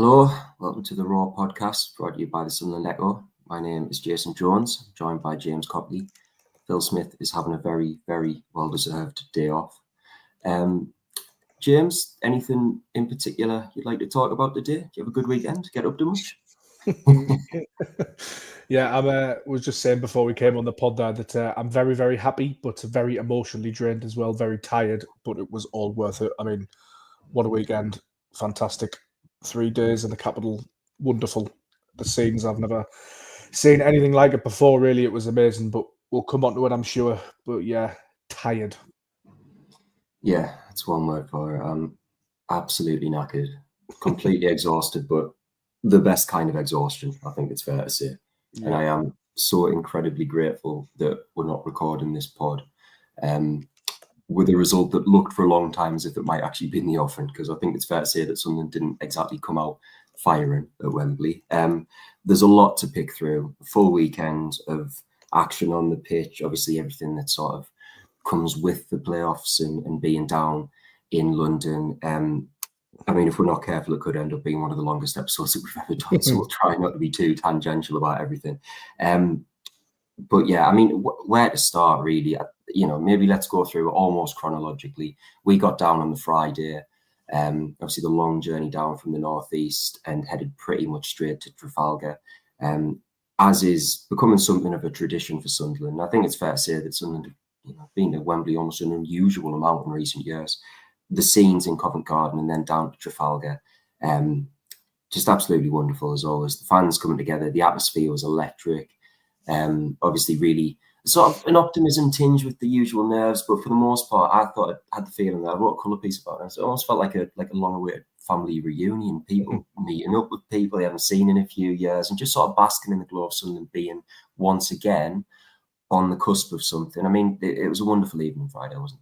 Hello, welcome to the Raw podcast brought to you by the Sunderland Echo. My name is Jason Jones, I'm joined by James Copley. Phil Smith is having a very, very well-deserved day off. James, anything in particular you'd like to talk about today? Do you have a good weekend? Get up to much? Yeah, I was just saying before we came on the pod there that I'm very, very happy, but very emotionally drained as well, very tired, but it was all worth it. I mean, what a weekend. Fantastic. 3 days in the capital. Wonderful. The scenes, I've never seen anything like it before, really. It was amazing, but we'll come on to it, I'm sure. But yeah, tired. Yeah, that's one word for it. I'm absolutely knackered, completely exhausted, but the best kind of exhaustion, I think it's fair to say. Yeah. And I am so incredibly grateful that we're not recording this pod with a result that looked for a long time as if it might actually be in the offing, because I think it's fair to say that Sunderland didn't exactly come out firing at Wembley. There's a lot to pick through. A full weekend of action on the pitch, obviously everything that sort of comes with the playoffs and being down in London. I mean, if we're not careful, it could end up being one of the longest episodes that we've ever done. So we'll try not to be too tangential about everything. But yeah, I mean, where to start really? Maybe let's go through it almost chronologically. We got down on the Friday, obviously the long journey down from the northeast and headed pretty much straight to Trafalgar, as is becoming something of a tradition for Sunderland. I think it's fair to say that Sunderland have been to Wembley almost an unusual amount in recent years. The scenes in Covent Garden and then down to Trafalgar, just absolutely wonderful as always. The fans coming together, the atmosphere was electric. Obviously really sort of an optimism tinge with the usual nerves, but for the most part, I thought I had the feeling that I wrote a colour piece about it. So it almost felt like a long-awaited family reunion, people meeting up with people they haven't seen in a few years and just sort of basking in the glow of Sunderland being once again on the cusp of something. I mean, it was a wonderful evening Friday, wasn't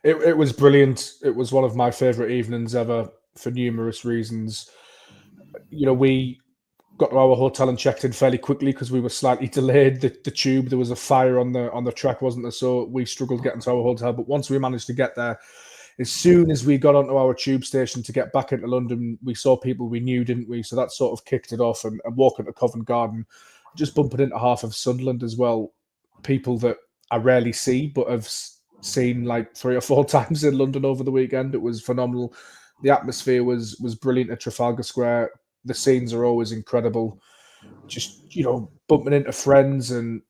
it? It was brilliant. It was one of my favourite evenings ever for numerous reasons. We got to our hotel and checked in fairly quickly because we were slightly delayed. The tube, there was a fire on the track, wasn't there? So we struggled getting to our hotel. But once we managed to get there, as soon as we got onto our tube station to get back into London, we saw people we knew, didn't we? So that sort of kicked it off. And walking to Covent Garden, just bumping into half of Sunderland as well. People that I rarely see, but have seen like 3 or 4 times in London over the weekend. It was phenomenal. The atmosphere was brilliant at Trafalgar Square. The scenes are always incredible. Just, bumping into friends. And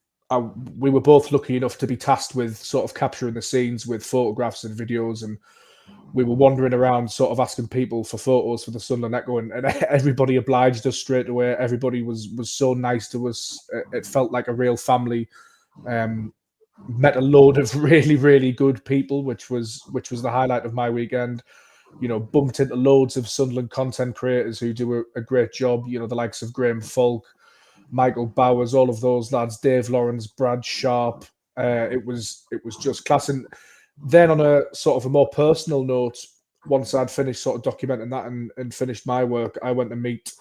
we were both lucky enough to be tasked with sort of capturing the scenes with photographs and videos. And we were wandering around sort of asking people for photos for the Sunderland Echo. And everybody obliged us straight away. Everybody was so nice to us. It felt like a real family. Met a load of really, really good people, which was the highlight of my weekend. Bumped into loads of Sunderland content creators who do a great job. The likes of Graham Falk, Michael Bowers, all of those lads, Dave Lawrence, Brad Sharp. It was just class. And then on a sort of a more personal note, once I'd finished sort of documenting that and finished my work, I went to meet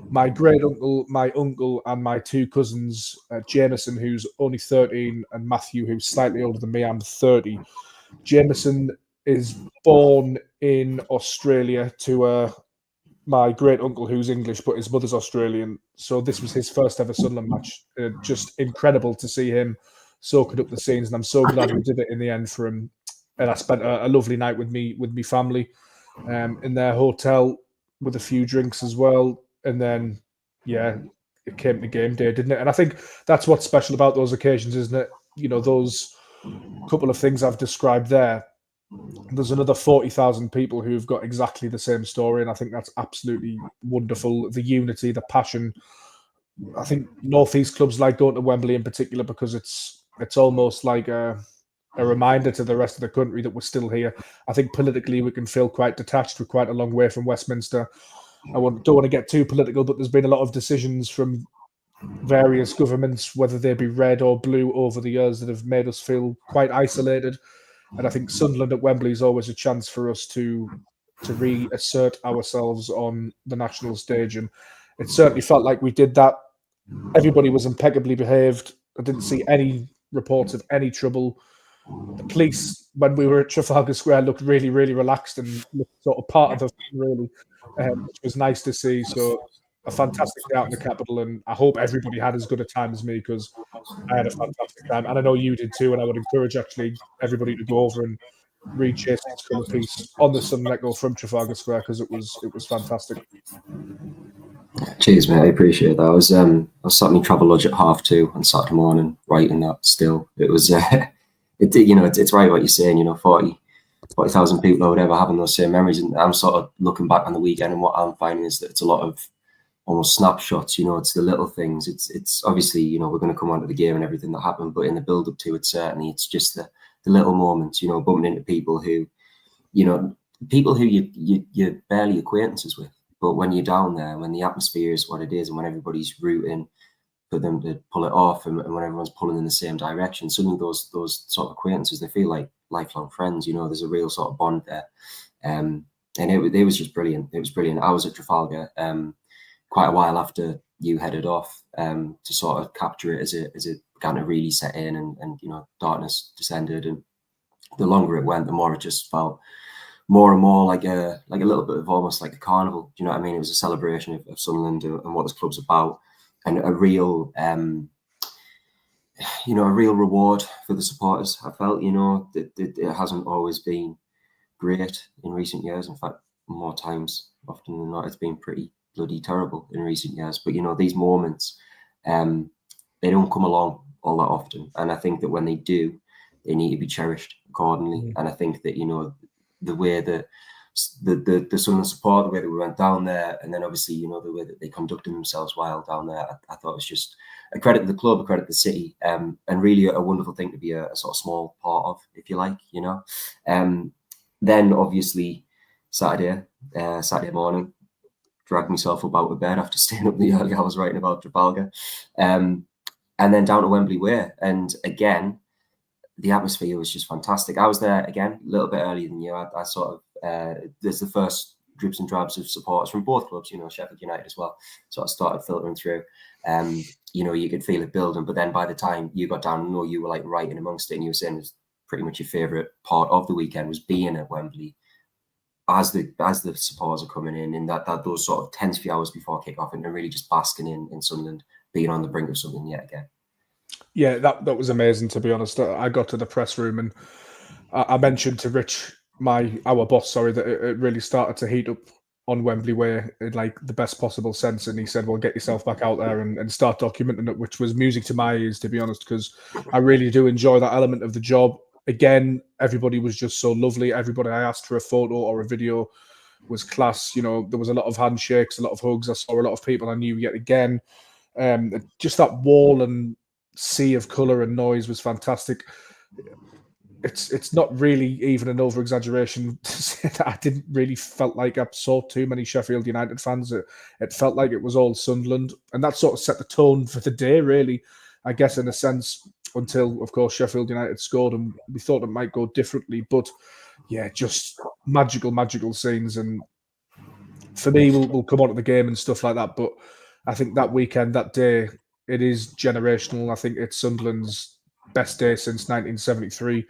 my great uncle, my uncle, and my 2 cousins, Jameson, who's only 13, and Matthew, who's slightly older than me. I'm 30. Jameson is born in Australia to my great uncle, who's English, but his mother's Australian. So this was his first ever Sunderland match. Just incredible to see him soaking up the scenes, and I'm so glad we did it in the end for him. And I spent a lovely night with me family in their hotel with a few drinks as well. And then, yeah, it came to game day, didn't it? And I think that's what's special about those occasions, isn't it? Those couple of things I've described there. There's another 40,000 people who've got exactly the same story, and I think that's absolutely wonderful. The unity, the passion. I think Northeast clubs like going to Wembley in particular because it's almost like a reminder to the rest of the country that we're still here. I think politically we can feel quite detached. We're quite a long way from Westminster. Don't want to get too political, but there's been a lot of decisions from various governments, whether they be red or blue, over the years that have made us feel quite isolated. And I think Sunderland at Wembley is always a chance for us to reassert ourselves on the national stage. And it certainly felt like we did that. Everybody was impeccably behaved. I didn't see any reports of any trouble. The police, when we were at Trafalgar Square, looked really, really relaxed and looked sort of part of the really. which was nice to see. So a fantastic day out in the capital, and I hope everybody had as good a time as me, because I had a fantastic time, and I know you did too. And I would encourage actually everybody to go over and read Jason's cover piece on the Sunderland Echo from Trafalgar Square, because it was fantastic. Cheers, mate. I appreciate that. I was sat in my travel lodge at 2:30 on Saturday morning writing that. Still, it was it's right what you're saying. 40,000 people or whatever having those same memories, and I'm sort of looking back on the weekend, and what I'm finding is that it's a lot of almost snapshots. It's the little things. It's obviously we're going to come on to the game and everything that happened, but in the build up to it, certainly it's just the little moments. Bumping into people who you're barely acquaintances with, but when you're down there, when the atmosphere is what it is, and when everybody's rooting for them to pull it off, and when everyone's pulling in the same direction, suddenly those sort of acquaintances, they feel like lifelong friends. There's a real sort of bond there, and it was just brilliant. It was brilliant. I was at Trafalgar quite a while after you headed off to sort of capture it as it began to really set in, and darkness descended, and the longer it went, the more it just felt more and more like a little bit of almost like a carnival. Do you know what I mean? It was a celebration of Sunderland and what this club's about, and a real reward for the supporters. I felt it hasn't always been great in recent years. In fact, more times often than not, it's been pretty bloody terrible in recent years. But these moments, they don't come along all that often, and I think that when they do, they need to be cherished accordingly. And I think that the way that the Sunderland support, the way that we went down there, and then obviously the way that they conducted themselves while down there, I thought it was just a credit to the club, a credit to the city, and really a wonderful thing to be a sort of small part of, if you like. Then obviously Saturday morning, dragged myself up out of bed after staying up the early hours writing about Trafalgar, and then down to Wembley Way, and again the atmosphere was just fantastic. I was there again a little bit earlier than you. I sort of there's the first drips and drabs of supporters from both clubs, Sheffield United as well, sort of started filtering through. You could feel it building, but then by the time you got down, you were like right in amongst it, and you were saying it was pretty much your favourite part of the weekend was being at Wembley as the supporters are coming in that those sort of tense few hours before kick-off, and really just basking in Sunderland being on the brink of something yet again. Yeah, that was amazing, to be honest. I got to the press room, and I mentioned to Rich, our boss, that it really started to heat up on Wembley Way in like the best possible sense. And he said, well, get yourself back out there and start documenting it, which was music to my ears, to be honest, because I really do enjoy that element of the job. Again, everybody was just so lovely. Everybody I asked for a photo or a video was class. There was a lot of handshakes, a lot of hugs. I saw a lot of people I knew yet again. Just that wall and sea of colour and noise was fantastic. It's not really even an over-exaggeration to say that I didn't really felt like I saw too many Sheffield United fans. It felt like it was all Sunderland, and that sort of set the tone for the day, really, I guess, in a sense, until, of course, Sheffield United scored, and we thought it might go differently. But, yeah, just magical scenes. And for me, we'll come on to the game and stuff like that, but I think that weekend, that day, it is generational. I think it's Sunderland's best day since 1973.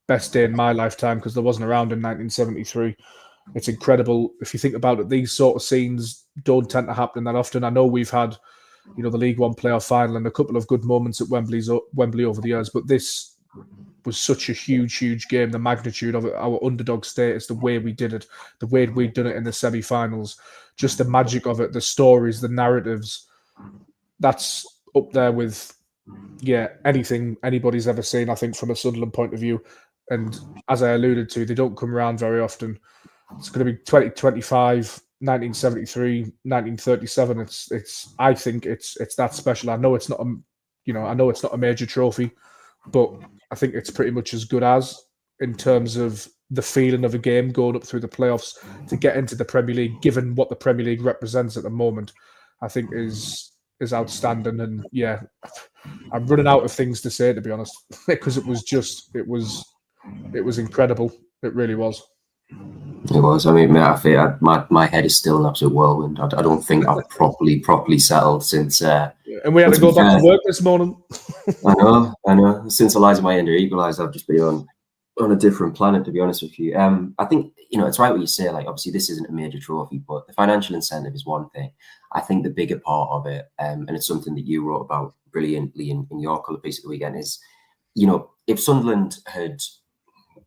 Best day in my lifetime, because there wasn't around in 1973. It's incredible. If you think about it, these sort of scenes don't tend to happen that often. I know we've had, the League One playoff final and a couple of good moments at Wembley over the years, but this was such a huge game. The magnitude of it, our underdog status, the way we did it, the way we'd done it in the semi-finals, just the magic of it, the stories, the narratives. That's up there with, anything anybody's ever seen, I think, from a Sunderland point of view. And as I alluded to, they don't come around very often. It's going to be 2025, 1973, 1937. I think it's that special. I know it's not a major trophy, but I think it's pretty much as good as, in terms of the feeling of a game going up through the playoffs to get into the Premier League, given what the Premier League represents at the moment, I think is outstanding. And yeah, I'm running out of things to say, to be honest, because it was incredible. It really was. It was. I mean, my head is still an absolute whirlwind. I don't think I've properly settled since. And we had to go back to work this morning. I know. Since Eliza Menda equalised, I've just been on on a different planet, to be honest with you. I think, it's right what you say. Like, obviously, this isn't a major trophy, but the financial incentive is one thing. I think the bigger part of it, and it's something that you wrote about brilliantly in your colour piece of the weekend, is, if Sunderland had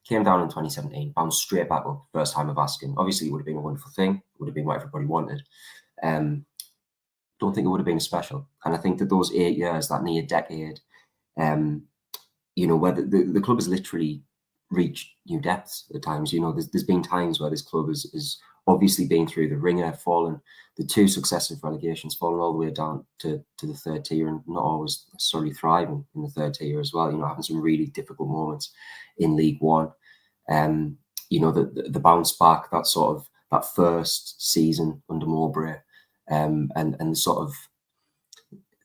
came down in 2017, bounced straight back up, first time of asking, obviously it would have been a wonderful thing. It would have been what everybody wanted. Don't think it would have been special. And I think that those 8 years, that near decade, where the club has literally reached new depths at times. There's been times where this club has obviously been through the ringer, fallen the 2 successive relegations, fallen all the way down to the third tier, and not always necessarily thriving in the third tier as well. Having some really difficult moments in League One. The bounce back, that first season under Mowbray, and the sort of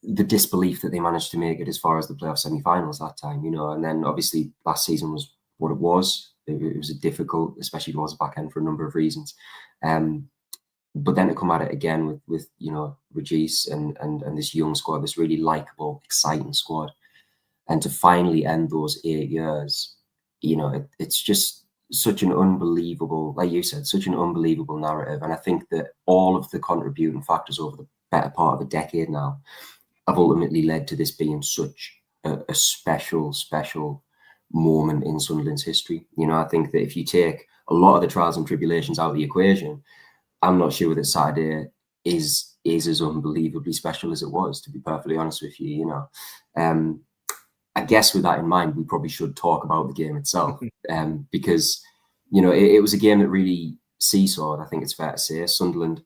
the disbelief that they managed to make it as far as the playoff semi-finals that time, and then obviously last season was what it was. It was a difficult, especially towards the back end for a number of reasons. But then to come at it again with Regis and this young squad, this really likeable, exciting squad, and to finally end those 8 years, it's just such an unbelievable, like you said, such an unbelievable narrative. And I think that all of the contributing factors over the better part of a decade now have ultimately led to this being such a special moment in Sunderland's history. I think that if you take a lot of the trials and tribulations out of the equation, I'm not sure that Saturday is as unbelievably special as it was, to be perfectly honest with you. I guess with that in mind, we probably should talk about the game itself, because it was a game that really seesawed. I think it's fair to say Sunderland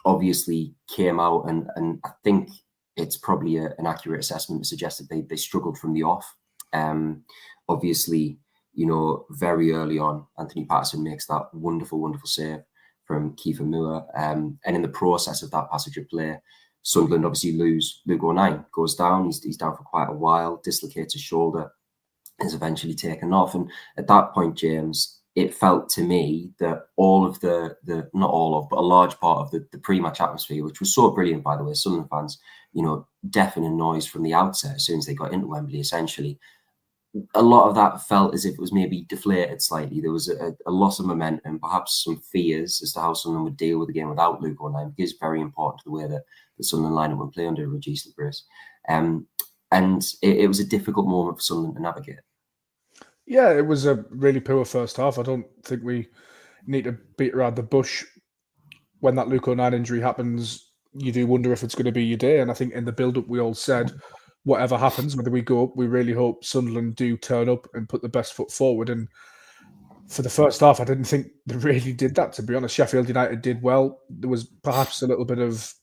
obviously came out, and I think it's probably an accurate assessment to suggest that they struggled from the off. Obviously, very early on, Anthony Patterson makes that wonderful save from Kiefer Moore. And in the process of that passage of play, Sunderland obviously lose Luke O'Nien, goes down. He's down for quite a while, dislocates his shoulder, is eventually taken off. And at that point, James, it felt to me that all of the not all of, but a large part of the pre-match atmosphere, which was so brilliant, by the way, Sunderland fans, deafening noise from the outset as soon as they got into Wembley, essentially. A lot of that felt as if it was maybe deflated slightly. There was a loss of momentum, perhaps some fears as to how Sunderland would deal with the game without Luke O'Nien, because it's very important to the way that the Sunderland lineup would play under Regis Labrace. And it was a difficult moment for Sunderland to navigate. Yeah, it was a really poor first half. I don't think we need to beat around the bush. When that Luke O'Nien injury happens, you do wonder if it's going to be your day. And I think in the build-up, we all said, whatever happens, whether we go up, we really hope Sunderland do turn up and put the best foot forward. And for the first half, I didn't think they really did that, to be honest. Sheffield United did well. There was perhaps a little bit of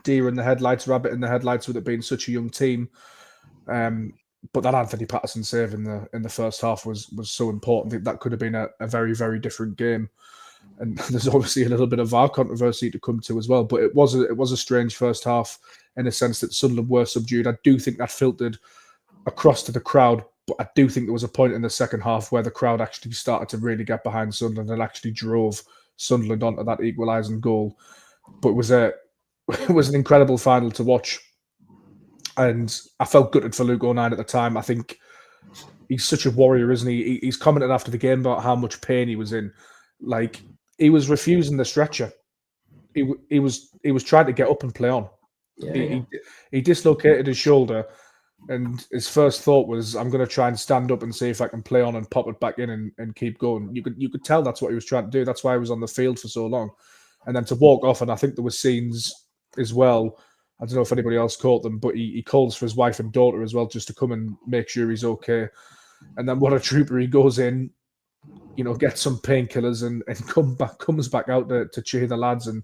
deer in the headlights, rabbit in the headlights with it being such a young team. But that Anthony Patterson save in the first half was so important. That could have been a very, very different game. And there's obviously a little bit of VAR controversy to come to as well. But it was a strange first half in a sense that Sunderland were subdued. I do think that filtered across to the crowd, but I do think there was a point in the second half where the crowd actually started to really get behind Sunderland and actually drove Sunderland onto that equalising goal. But it was an incredible final to watch. And I felt gutted for Luke O'Nien at the time. I think he's such a warrior, isn't he? He's commented after the game about how much pain he was in. Like, he was refusing the stretcher. He was trying to get up and play on. Yeah. He dislocated his shoulder, and his first thought was, I'm going to try and stand up and see if I can play on and pop it back in and keep going. You could tell that's what he was trying to do. That's why he was on the field for so long. And then to walk off, and I think there were scenes as well, I don't know if anybody else caught them, but he calls for his wife and daughter as well just to come and make sure he's okay. And then what a trooper, he goes in, gets some painkillers and comes back out to cheer the lads. And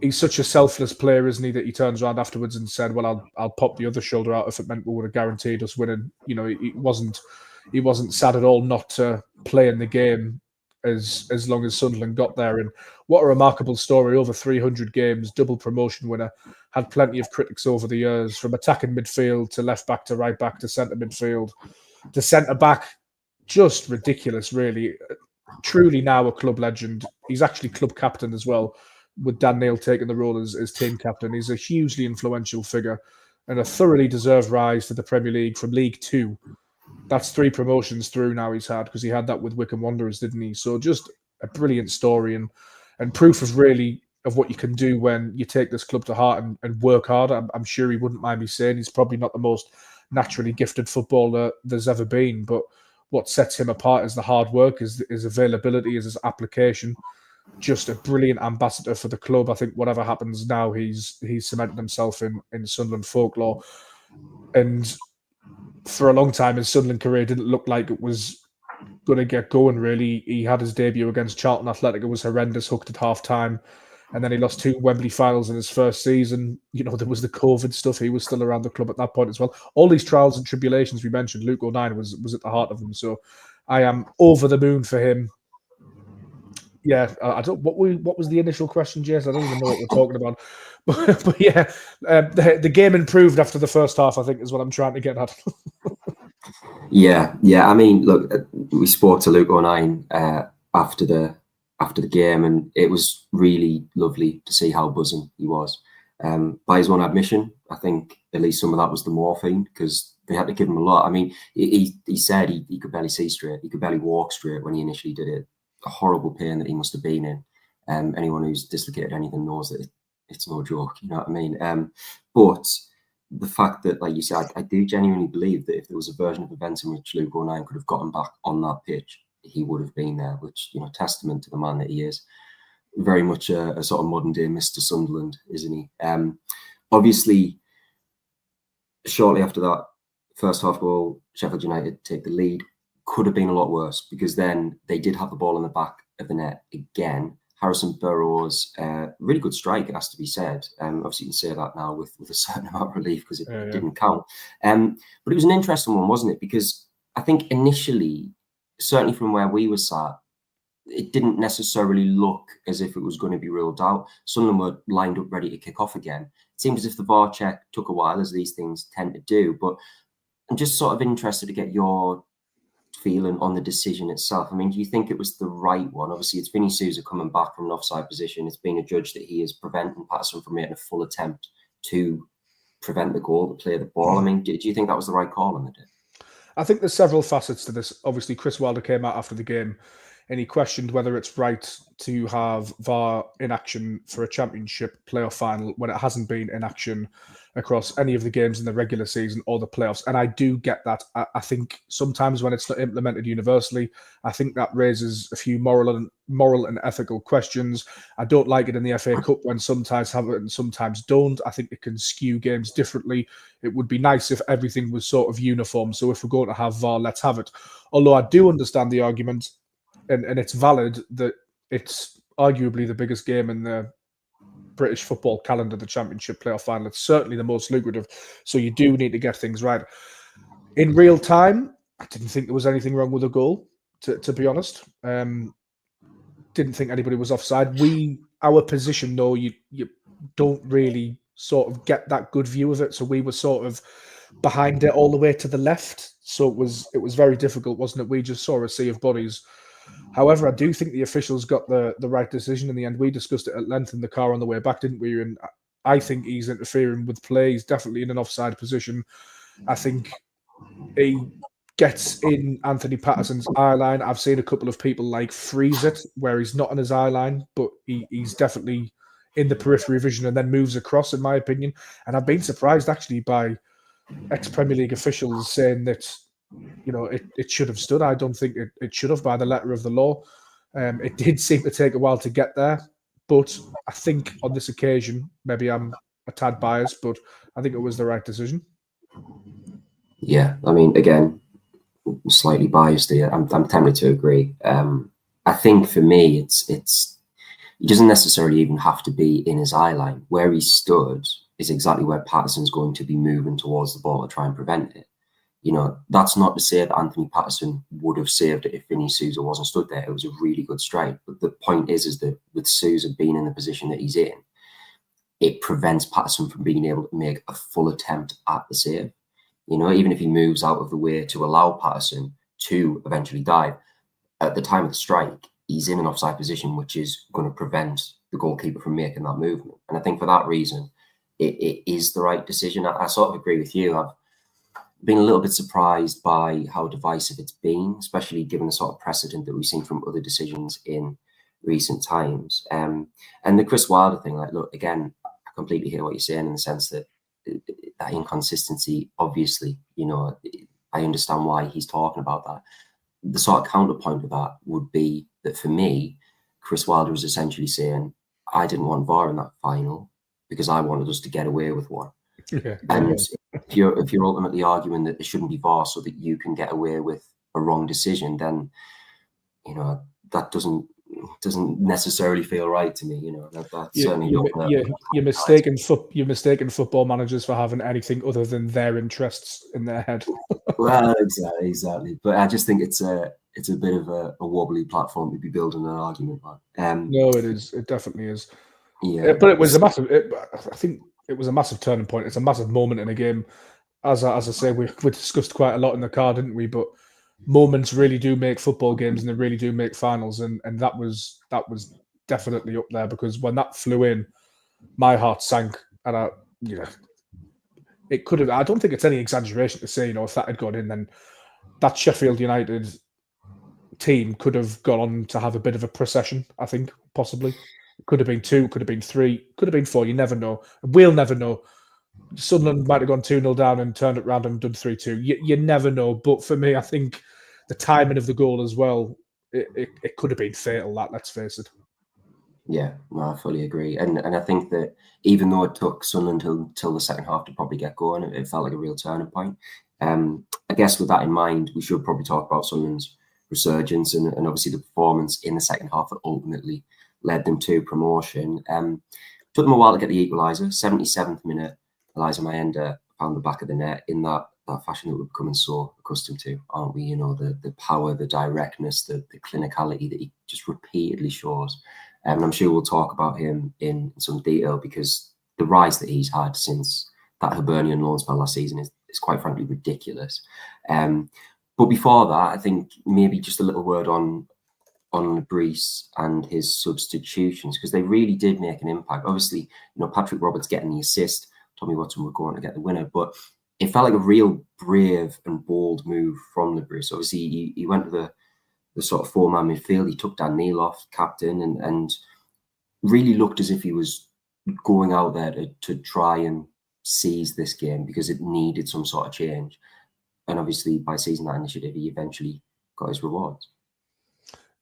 he's such a selfless player, isn't he, that he turns around afterwards and said, well, I'll pop the other shoulder out if it meant we would have guaranteed us winning. He wasn't sad at all not to play in the game as long as Sunderland got there. And what a remarkable story. Over 300 games, double promotion winner. Had plenty of critics over the years, from attacking midfield to left back to right back to centre midfield to centre back. Just ridiculous, really. Truly now a club legend. He's actually club captain as well, with Dan Neil taking the role as team captain. He's a hugely influential figure and a thoroughly deserved rise to the Premier League from League Two. that's 3 promotions through now he's had, because he had that with Wycombe Wanderers, didn't he? So just a brilliant story and proof of really of what you can do when you take this club to heart and work hard. I'm sure he wouldn't mind me saying he's probably not the most naturally gifted footballer there's ever been, but what sets him apart is the hard work, is his availability, is his application. Just a brilliant ambassador for the club. I think whatever happens now, he's cemented himself in Sunderland folklore. And for a long time, his Sunderland career didn't look like it was going to get going, really. He had his debut against Charlton Athletic. It was horrendous, hooked at half-time. And then he lost 2 Wembley finals in his first season. You know, there was the COVID stuff. He was still around the club at that point as well. All these trials and tribulations we mentioned, Luke O'Nien was at the heart of them. So I am over the moon for him. Yeah, I don't. What was the initial question, Jace? I don't even know what we're talking about. But yeah, the game improved after the first half, I think, is what I'm trying to get at. Yeah. I mean, look, we spoke to Luke O'Nien after the game, and it was really lovely to see how buzzing he was. By his own admission, I think at least some of that was the morphine, because they had to give him a lot. I mean, he said he could barely see straight. He could barely walk straight when he initially did it. A horrible pain that he must have been in. Anyone who's dislocated anything knows that it's no joke. You know what I mean? But the fact that, like you said, I do genuinely believe that if there was a version of events in which Luke O'Nien could have gotten back on that pitch, he would have been there, which, you know, testament to the man that he is. Very much a sort of modern day Mr. Sunderland, isn't he? Obviously, shortly after that first half goal, Sheffield United take the lead. Could have been a lot worse, because then they did have the ball in the back of the net again. Harrison Burrows, really good strike, it has to be said. Obviously, you can say that now with a certain amount of relief, because it didn't count. But it was an interesting one, wasn't it? Because I think initially, certainly from where we were sat, it didn't necessarily look as if it was going to be ruled out. Sunderland were lined up ready to kick off again. It seemed as if the VAR check took a while, as these things tend to do. But I'm just sort of interested to get your feeling on the decision itself. I mean, do you think it was the right one? Obviously, it's Vinny Souza coming back from an offside position. It's being adjudged that he is preventing Patterson from making a full attempt to prevent the goal, to play the ball. I mean, do you think that was the right call on the day? I think there's several facets to this. Obviously, Chris Wilder came out after the game and he questioned whether it's right to have VAR in action for a championship playoff final when it hasn't been in action across any of the games in the regular season or the playoffs. And I do get that. I think sometimes when it's not implemented universally, I think that raises a few moral and ethical questions. I don't like it in the FA Cup when sometimes have it and sometimes don't. I think it can skew games differently. It would be nice if everything was sort of uniform. So if we're going to have VAR, let's have it. Although I do understand the argument, and it's valid, that it's arguably the biggest game in the British football calendar, the Championship playoff final. It's certainly the most lucrative. So you do need to get things right. In real time, I didn't think there was anything wrong with the goal, to be honest. Didn't think anybody was offside. Our position, though, you don't really sort of get that good view of it. So we were sort of behind it all the way to the left. So it was very difficult, wasn't it? We just saw a sea of bodies. However, I do think the officials got the right decision in the end. We discussed it at length in the car on the way back, didn't we? And I think he's interfering with play. He's definitely in an offside position. I think he gets in Anthony Patterson's eye line. I've seen a couple of people like freeze it where he's not on his eye line, but he's definitely in the periphery vision and then moves across, in my opinion. And I've been surprised actually by ex-Premier League officials saying that, you know, it should have stood. I don't think it should have by the letter of the law. It did seem to take a while to get there, but I think on this occasion, maybe I'm a tad biased, but I think it was the right decision. Yeah, I mean, again, slightly biased here. I'm tempted to agree. I think for me, it's he doesn't necessarily even have to be in his eye line. Where he stood is exactly where Patterson's going to be moving towards the ball to try and prevent it. You know, that's not to say that Anthony Patterson would have saved it if Vinny Souza wasn't stood there. It was a really good strike. But the point is that with Souza being in the position that he's in, it prevents Patterson from being able to make a full attempt at the save. You know, even if he moves out of the way to allow Patterson to eventually dive, at the time of the strike, he's in an offside position, which is going to prevent the goalkeeper from making that movement. And I think for that reason, it is the right decision. I sort of agree with you. been a little bit surprised by how divisive it's been, especially given the sort of precedent that we've seen from other decisions in recent times. And the Chris Wilder thing, like, look, again, I completely hear what you're saying in the sense that that inconsistency, obviously, I understand why he's talking about that. The sort of counterpoint of that would be that for me, Chris Wilder is essentially saying, I didn't want VAR in that final because I wanted us to get away with one. Yeah. And if you're ultimately arguing that there shouldn't be VAR so that you can get away with a wrong decision, then that doesn't necessarily feel right to me. You're mistaken football managers for having anything other than their interests in their head. Well, exactly. But I just think it's a bit of a wobbly platform to be building an argument on. No, it is. It definitely is. Yeah, but it was a massive. I think it was a massive turning point. It's a massive moment in a game. As I say, we discussed quite a lot in the car, didn't we? But moments really do make football games, and they really do make finals. And that was definitely up there, because when that flew in, my heart sank. And it could have. I don't think it's any exaggeration to say, if that had gone in, then that Sheffield United team could have gone on to have a bit of a procession. I think possibly. It could have been 2, could have been 3, could have been 4. You never know. We'll never know. Sunderland might have gone 2-0 down and turned it around and done 3-2. You never know. But for me, I think the timing of the goal as well, it could have been fatal, that, let's face it. Yeah, no, I fully agree. And I think that even though it took Sunderland till the second half to probably get going, it felt like a real turning point. I guess with that in mind, we should probably talk about Sunderland's resurgence and obviously the performance in the second half that ultimately led them to promotion. Took them a while to get the equalizer. 77th minute, Eliza Menda found the back of the net in that fashion that we're becoming so accustomed to, aren't we? The power, the directness, the clinicality that he just repeatedly shows. And I'm sure we'll talk about him in some detail, because the rise that he's had since that Hibernian loan spell last season is quite frankly ridiculous. But before that, I think maybe just a little word on Brees and his substitutions, because they really did make an impact. Obviously, Patrick Roberts getting the assist, Tommy Watson would go on to get the winner, but it felt like a real brave and bold move from the Brees. Obviously, he went to the sort of 4-man midfield. He took Dan Neil off, captain, and really looked as if he was going out there to try and seize this game, because it needed some sort of change. And obviously, by seizing that initiative, he eventually got his rewards.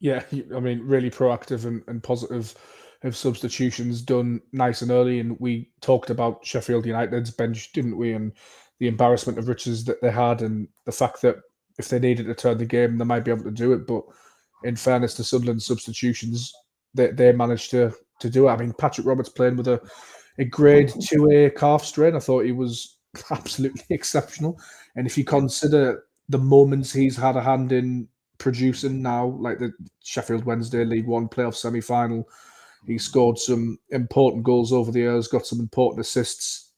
Yeah, I mean, really proactive and positive of substitutions done nice and early. And we talked about Sheffield United's bench, didn't we? And the embarrassment of riches that they had, and the fact that if they needed to turn the game, they might be able to do it. But in fairness to Sunderland's substitutions, they managed to do it. I mean, Patrick Roberts playing with a grade 2A calf strain. I thought he was absolutely exceptional. And if you consider the moments he's had a hand in producing now, like the Sheffield Wednesday League One playoff semi-final, he scored some important goals over the years, got some important assists,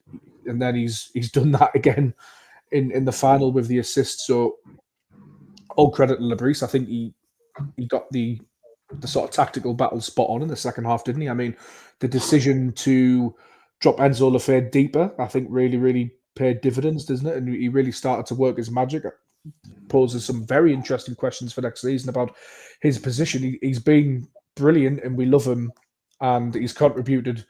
and then he's done that again in the final with the assists. So all credit to Lebris. I think he got the sort of tactical battle spot on in the second half, didn't he? I mean, the decision to drop Enzo Lefebvre deeper, I think really paid dividends, doesn't it? And he really started to work his magic. Poses some very interesting questions for next season about his position. He's been brilliant and we love him, and he's contributed,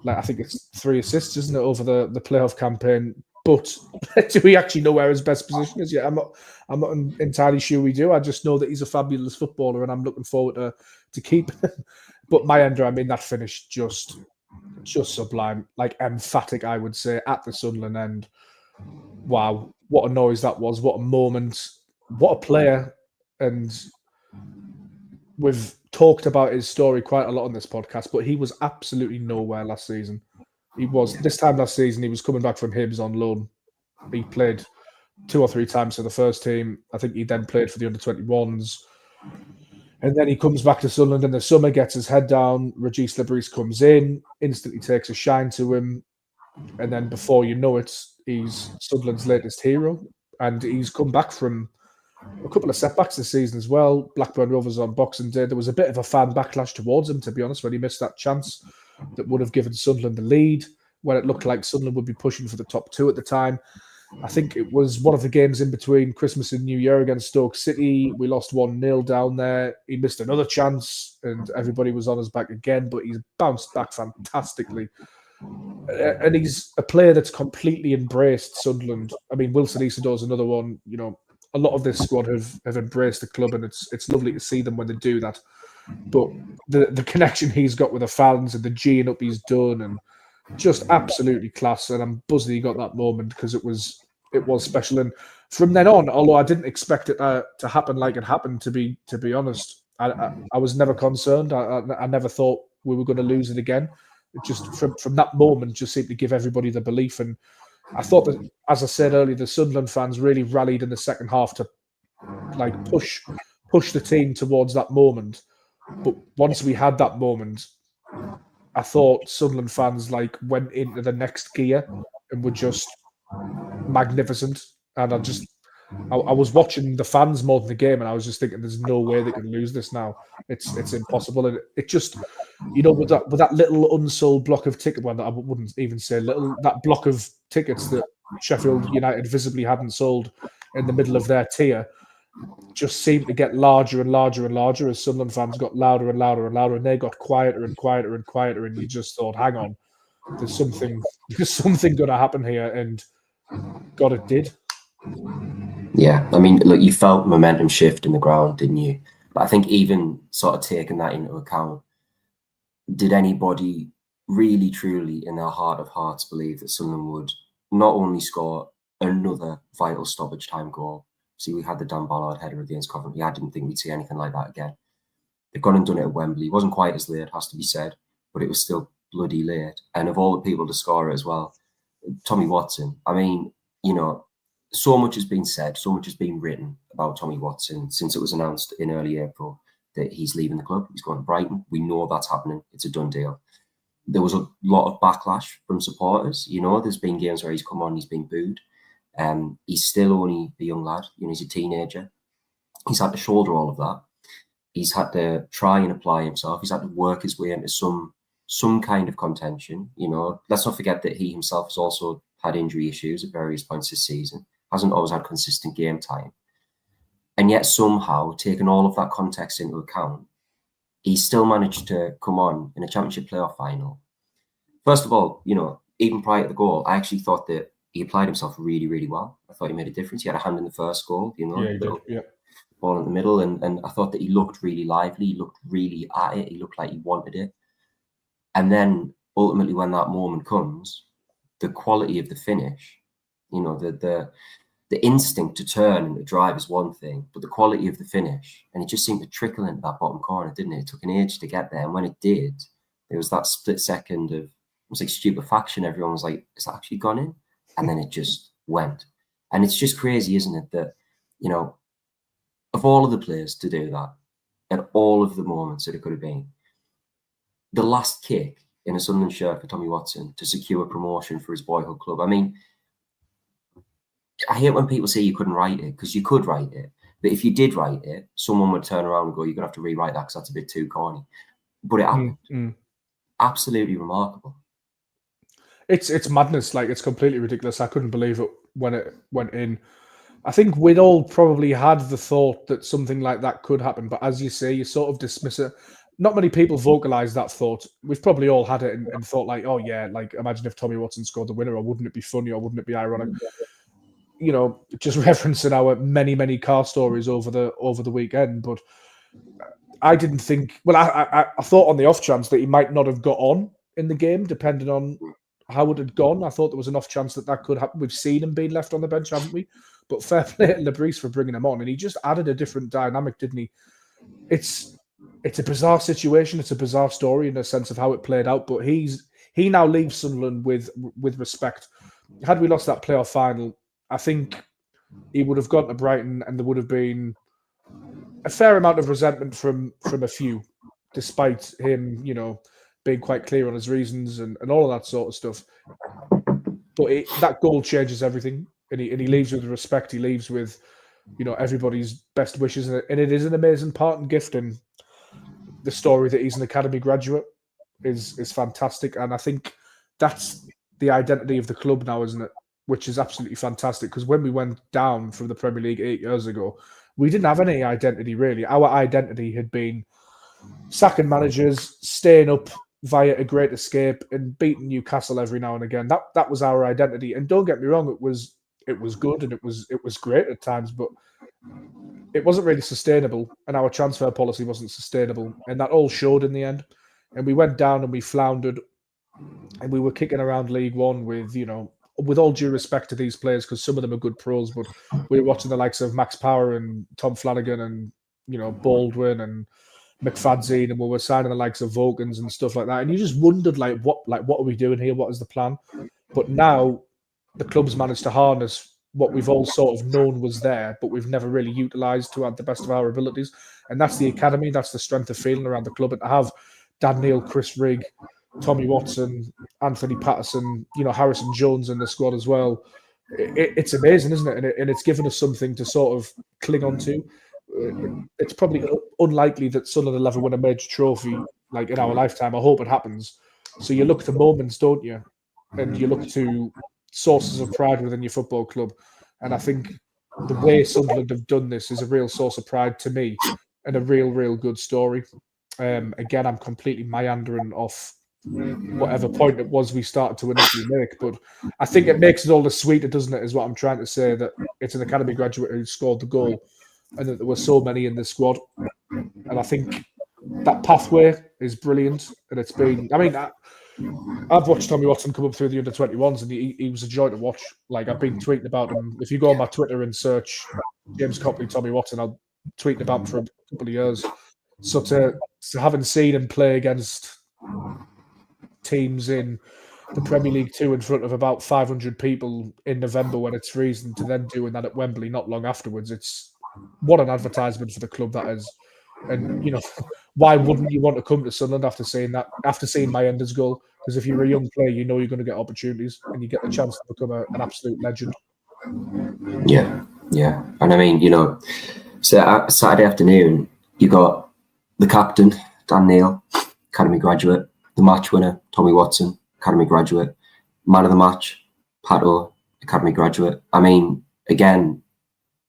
like, I think it's 3 assists, isn't it, over the playoff campaign. But do we actually know where his best position is yet? I'm not entirely sure we do. I just know that he's a fabulous footballer and I'm looking forward to keep him. But Menda, I mean, that finish just sublime, like emphatic, I would say, at the Sunderland end. Wow, what a noise that was, what a moment, what a player. And we've talked about his story quite a lot on this podcast, but he was absolutely nowhere last season. He was, this time last season, he was coming back from Hibs on loan. He played 2 or 3 times for the first team. I think he then played for the under-21s. And then he comes back to Sunderland in the summer, gets his head down. Regis Lebris comes in, instantly takes a shine to him. And then before you know it, he's Sunderland's latest hero. And he's come back from a couple of setbacks this season as well. Blackburn Rovers on Boxing Day. There was a bit of a fan backlash towards him, to be honest, when he missed that chance that would have given Sunderland the lead, when it looked like Sunderland would be pushing for the top 2 at the time. I think it was one of the games in between Christmas and New Year against Stoke City. We lost 1-0 down there. He missed another chance and everybody was on his back again, but he's bounced back fantastically. And he's a player that's completely embraced Sunderland. I mean, Wilson Isidor's another one. You know, a lot of this squad have embraced the club, and it's lovely to see them when they do that. But the connection he's got with the fans and the G'ing up he's done, and just absolutely class. And I'm buzzed that he got that moment because it was special. And from then on, although I didn't expect it to happen like it happened, to be honest, I was never concerned. I never thought we were going to lose it again. It just from that moment just seemed to give everybody the belief. And I thought that, as I said earlier, the Sunderland fans really rallied in the second half to like push the team towards that moment. But once we had that moment, I thought Sunderland fans like went into the next gear and were just magnificent. And I was watching the fans more than the game, and I was just thinking, there's no way they can lose this now. It's impossible. And it just, you know, with that little unsold block of tickets, well, I wouldn't even say little, that block of tickets that Sheffield United visibly hadn't sold in the middle of their tier, just seemed to get larger and larger and larger as Sunderland fans got louder and louder and louder, and they got quieter and quieter and quieter, and you just thought, hang on, there's something going to happen here, and God, it did. Yeah, I mean, look, you felt momentum shift in the ground, didn't you? But I think even sort of taking that into account, did anybody really, truly, in their heart of hearts, believe that Sunderland would not only score another vital stoppage time goal? See, we had the Dan Ballard header against Coventry. I didn't think we'd see anything like that again. They've gone and done it at Wembley. It wasn't quite as late, has to be said, but it was still bloody late. And of all the people to score it as well, Tommy Watson. I mean, you know, so much has been said, so much has been written about Tommy Watson since it was announced in early April that he's leaving the club. He's going to Brighton. We know that's happening. It's a done deal. There was a lot of backlash from supporters. You know, there's been games where he's come on, he's been booed. He's still only a young lad. You know, he's a teenager. He's had to shoulder all of that. He's had to try and apply himself. He's had to work his way into some kind of contention. You know, let's not forget that he himself has also had injury issues at various points this season. Hasn't always had consistent game time. And yet somehow, taking all of that context into account, he's still managed to come on in a championship playoff final. First of all, you know, even prior to the goal, I actually thought that he applied himself really, really well. I thought he made a difference. He had a hand in the first goal, you know, yeah, he did. Yeah. Ball in the middle. And I thought that he looked really lively. He looked really at it. He looked like he wanted it. And then ultimately when that moment comes, the quality of the finish, you know, the instinct to turn and to drive is one thing, but the quality of the finish, and it just seemed to trickle into that bottom corner, didn't it? It took an age to get there. And when it did, there was that split second of, it was like stupefaction. Everyone was like, is that actually gone in? And then it just went. And it's just crazy, isn't it? That, you know, of all of the players to do that, at all of the moments that it could have been, the last kick in a Sunderland shirt for Tommy Watson to secure promotion for his boyhood club. I mean, I hate when people say you couldn't write it, because you could write it. But if you did write it, someone would turn around and go, you're going to have to rewrite that because that's a bit too corny. But it happened. Absolutely remarkable. It's madness. Like, it's completely ridiculous. I couldn't believe it when it went in. I think we'd all probably had the thought that something like that could happen. But as you say, you sort of dismiss it. Not many people vocalize that thought. We've probably all had it and thought like, oh yeah, like imagine if Tommy Watson scored the winner, or wouldn't it be funny, or wouldn't it be ironic? You know, just referencing our many car stories over the weekend. But I didn't think. Well, I thought on the off chance that he might not have got on in the game, depending on how it had gone. I thought there was an off chance that could happen. We've seen him being left on the bench, haven't we? But fair play to Lebris for bringing him on, and he just added a different dynamic, didn't he? It's a bizarre situation. It's a bizarre story in the sense of how it played out. But he now leaves Sunderland with respect. Had we lost that playoff final, I think he would have gone to Brighton, and there would have been a fair amount of resentment from a few, despite him, you know, being quite clear on his reasons and all of that sort of stuff. But that goal changes everything, and he leaves with respect. He leaves with, you know, everybody's best wishes, and it is an amazing part and gift. And the story that he's an academy graduate is fantastic, and I think that's the identity of the club now, isn't it? which is absolutely fantastic, because when we went down from the Premier League 8 years ago, we didn't have any identity, really. Our identity had been sacking managers, staying up via a great escape, and beating Newcastle every now and again. That was our identity. And don't get me wrong, it was good and it was great at times, but it wasn't really sustainable, and our transfer policy wasn't sustainable, and that all showed in the end. And we went down and we floundered, and we were kicking around League One with, with all due respect to these players, because some of them are good pros, but we were watching the likes of Max Power and Tom Flanagan and, Baldwin and McFadzean, and we were signing the likes of Vogans and stuff like that. And you just wondered, what are we doing here? What is the plan? But now the club's managed to harness what we've all sort of known was there, but we've never really utilised to add the best of our abilities. And that's the academy. That's the strength of feeling around the club. And to have Dan Neil, Chris Rigg, Tommy Watson, Anthony Patterson, Harrison Jones in the squad as well, it's amazing, isn't it? And it's given us something to sort of cling on to. It's probably unlikely that Sunderland will ever win a major trophy like in our lifetime. I hope it happens. So you look to moments, don't you? And you look to sources of pride within your football club. And I think the way Sunderland have done this is a real source of pride to me and a real good story. Again, I'm completely meandering off whatever point it was we started to initially make, but I think it makes it all the sweeter, doesn't it, is what I'm trying to say, that it's an academy graduate who scored the goal and that there were so many in the squad. And I think that pathway is brilliant. And it's been, I've watched Tommy Watson come up through the under-21s, and he was a joy to watch. Like, I've been tweeting about him. If you go on my Twitter and search James Copley, Tommy Watson, I'll tweet about him for a couple of years. So to having seen him play against teams in the Premier League 2 in front of about 500 people in November when it's freezing, to then doing that at Wembley not long afterwards, it's what an advertisement for the club that is. And, why wouldn't you want to come to Sunderland after seeing Mayenda's goal? Because if you're a young player, you're going to get opportunities and you get the chance to become an absolute legend. Yeah. And Saturday afternoon, you got the captain, Dan Neil, academy graduate, the match winner, Tommy Watson, academy graduate, man of the match, Pato, academy graduate. Again,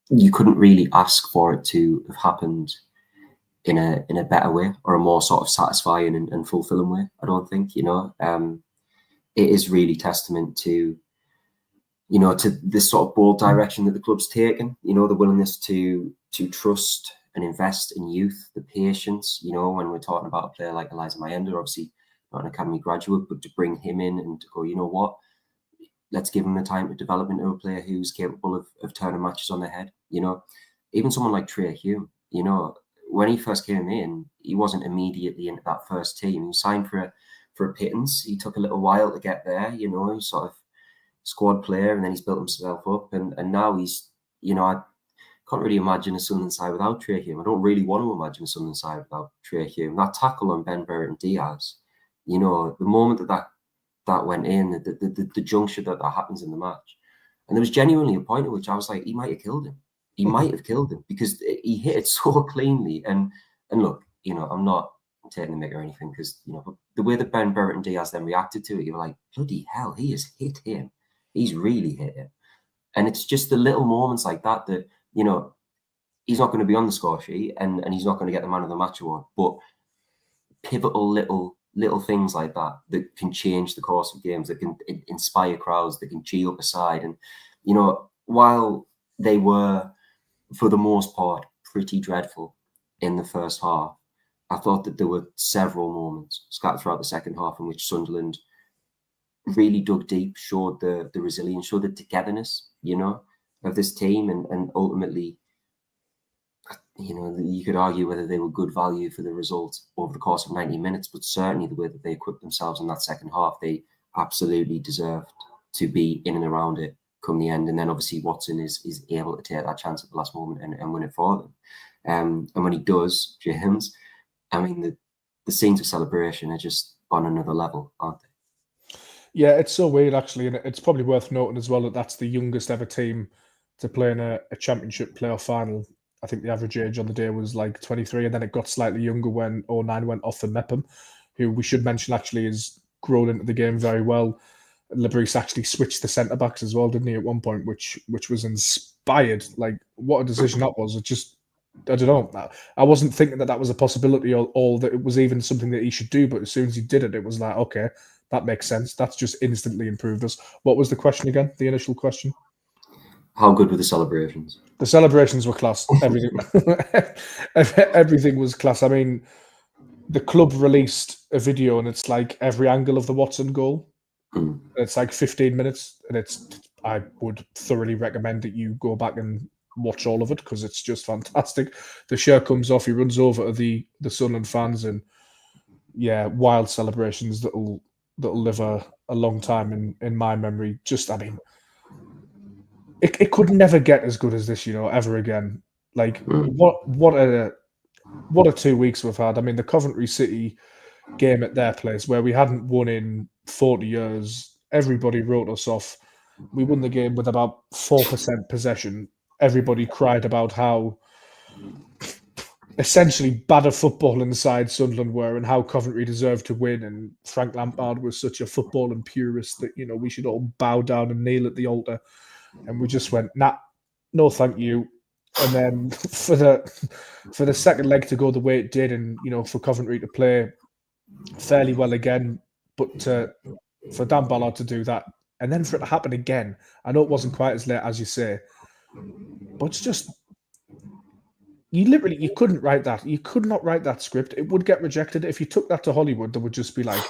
you couldn't really ask for it to have happened in a better way, or a more sort of satisfying and fulfilling way. I don't think, it is really testament to, to this sort of bold direction that the club's taken, the willingness to trust and invest in youth, the patience, when we're talking about a player like Eliza Menda, obviously not an academy graduate, but to bring him in and to go, you know what, let's give him the time to develop into a player who's capable of turning matches on their head. Even someone like Trey Hume, when he first came in, he wasn't immediately into that first team. He signed for a pittance. He took a little while to get there, he's sort of squad player, and then he's built himself up. And now he's, I can't really imagine a Sunderland side without Trey Hume. I don't really want to imagine a Sunderland side without Trey Hume. That tackle on Ben Burton Diaz, the moment that went in, the juncture that happens in the match. And there was genuinely a point at which I was like, he might have killed him. He might have killed him, because he hit it so cleanly. And look, I'm not taking the mick or anything, because, the way that Ben Burton Diaz then reacted to it, you were like, bloody hell, he has hit him. He's really hit him. And it's just the little moments like that, he's not going to be on the score sheet and he's not going to get the man of the match award, but pivotal little things like that can change the course of games, that can inspire crowds, that can G up a side. And, while they were, for the most part, pretty dreadful in the first half, I thought that there were several moments scattered throughout the second half in which Sunderland really dug deep, showed the resilience, showed the togetherness, of this team. And ultimately, you could argue whether they were good value for the result over the course of 90 minutes, but certainly the way that they equipped themselves in that second half, they absolutely deserved to be in and around it come the end. And then obviously Watson is able to take that chance at the last moment and win it for them. And when he does, James, the scenes of celebration are just on another level, aren't they? Yeah, it's so weird, actually. And it's probably worth noting as well that that's the youngest ever team to play in a championship playoff final. I think the average age on the day was like 23, and then it got slightly younger when 09 went off for Mepham, who we should mention actually has grown into the game very well. Lebris actually switched the centre backs as well, didn't he, at one point, which was inspired. Like, what a decision that was. It just, I don't know. I wasn't thinking that was a possibility or that it was even something that he should do. But as soon as he did it, it was like, okay, that makes sense. That's just instantly improved us. What was the question again? The initial question? How good were the celebrations? The celebrations were class. Everything was class. I mean, the club released a video and it's like every angle of the Watson goal. It's like 15 minutes, and I would thoroughly recommend that you go back and watch all of it because it's just fantastic. The shirt comes off, he runs over to the Sunderland fans, and yeah, wild celebrations that'll live a long time in my memory. Just, I mean, it could never get as good as this, ever again. Like, what a 2 weeks we've had. I mean, the Coventry City game at their place where we hadn't won in 40 years. Everybody wrote us off. We won the game with about 4% possession. Everybody cried about how essentially bad a football inside Sunderland were and how Coventry deserved to win. And Frank Lampard was such a footballing purist that, we should all bow down and kneel at the altar. And we just went, nah, no thank you. And then for the second leg to go the way it did, and for Coventry to play fairly well again, but for Dan Ballard to do that, and then for it to happen again, I know it wasn't quite as late as you say, but it's just you couldn't write that. You could not write that script. It would get rejected. If you took that to Hollywood, they would just be like,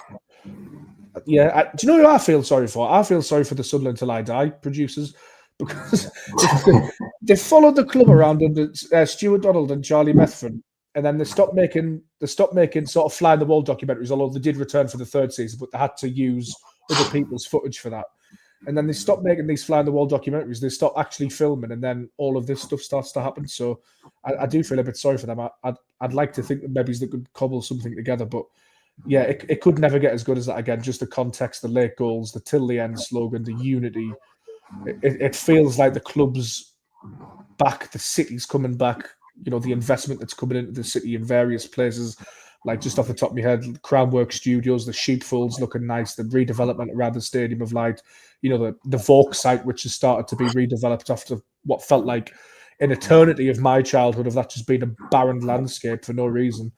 yeah. Do you know who I feel sorry for? I feel sorry for the Sunderland Till I Die producers, because they followed the club around under Stuart Donald and Charlie Methven, and then they stopped making sort of fly in the wall documentaries, although they did return for the third season, but they had to use other people's footage for that. And then they stopped making these fly in the wall documentaries. They stopped actually filming, and then all of this stuff starts to happen. So I do feel a bit sorry for them. I'd like to think that maybe they could cobble something together, but yeah, it could never get as good as that again. Just the context, the late goals, the till the end slogan, the unity. It feels like the club's back, the city's coming back. The investment that's coming into the city in various places, like just off the top of my head, Crownwork Studios, the sheepfolds looking nice, the redevelopment around the Stadium of Light, the Vauxhall site, which has started to be redeveloped after what felt like an eternity of my childhood of that just being a barren landscape for no reason.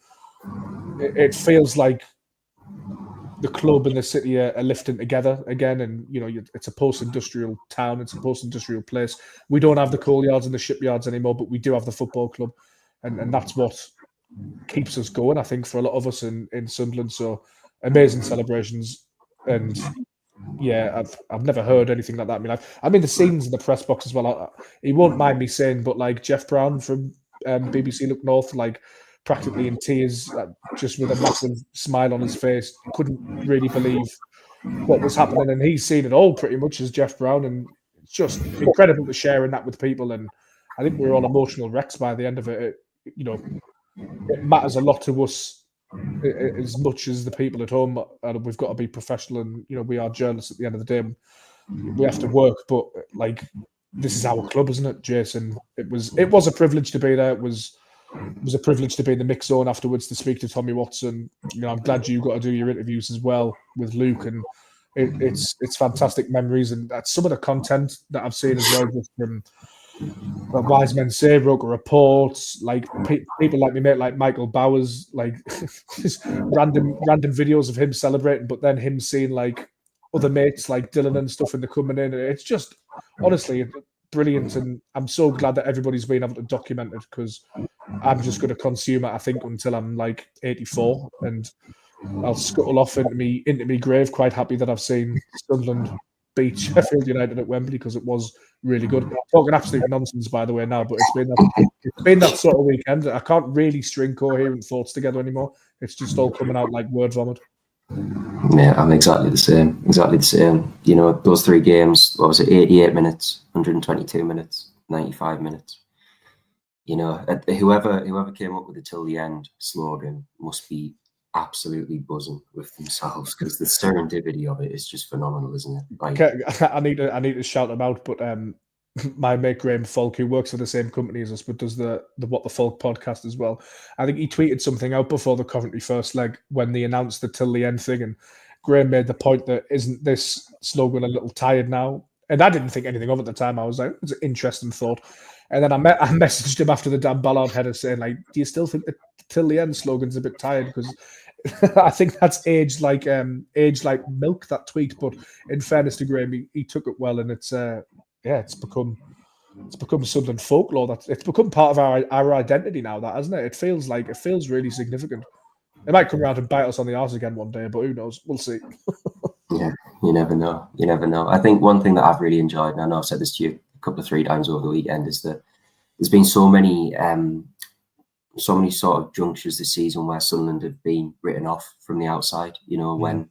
It feels like the club and the city are lifting together again, and it's a post-industrial town, it's a post-industrial place. We don't have the coal yards and the shipyards anymore, but we do have the football club, and that's what keeps us going, I think, for a lot of us in Sunderland. So amazing celebrations, and yeah, I've never heard anything like that in my life. I mean, the scenes in the press box as well. He won't mind me saying, but like Jeff Brown from BBC Look North, like practically in tears, just with a massive smile on his face, couldn't really believe what was happening, and he's seen it all pretty much as Jeff Brown, and it's just incredible to sharing that with people. And I think we're all emotional wrecks by the end of it. It matters a lot to us as much as the people at home, and we've got to be professional, and we are journalists at the end of the day. We have to work, but like, this is our club, isn't it, Jason? It was a privilege to be there. It was a privilege to be in the mix zone afterwards to speak to Tommy Watson. I'm glad you got to do your interviews as well with Luke, and it's fantastic memories, and that's some of the content that I've seen as well, just from Wise Men Say, Roker Reports, like people like me, mate, like Michael Bowers, like just random videos of him celebrating, but then him seeing like other mates like Dylan and stuff, and they're coming in, and it's just honestly brilliant. And I'm so glad that everybody's been able to document it, because I'm just going to consume it, I think, until I'm like 84, and I'll scuttle off into me grave quite happy that I've seen Sunderland beat Sheffield United at Wembley, because it was really good. I'm talking absolute nonsense, by the way, now, but it's been that sort of weekend. I can't really string coherent thoughts together anymore. It's just all coming out like word vomit. Yeah, I'm exactly the same. Those three games, what was it, 88 minutes, 122 minutes, 95 minutes. Whoever came up with the till the end slogan must be absolutely buzzing with themselves, because the serendipity of it is just phenomenal, isn't it? Like, I need to shout them out, but my mate Graham Falk, who works for the same company as us but does the What the Falk podcast as well, I think he tweeted something out before the Coventry first leg when they announced the till the end thing, and Graham made the point that isn't this slogan a little tired now? And I didn't think anything of it at the time. I was like, it's an interesting thought. And then I messaged him after the Dan Ballard header saying, like, do you still think the till the end slogan's a bit tired? Because I think that's aged like milk, that tweet. But in fairness to Graham, he took it well, and it's become something folklore. That it's become part of our identity now. That, hasn't it? It feels really significant. It might come around and bite us on the arse again one day, but who knows? We'll see. Yeah, you never know. You never know. I think one thing that I've really enjoyed, and I know I've said this to you a couple of 3 times over the weekend, is that there's been so many sort of junctures this season where Sunderland have been written off from the outside. You know, when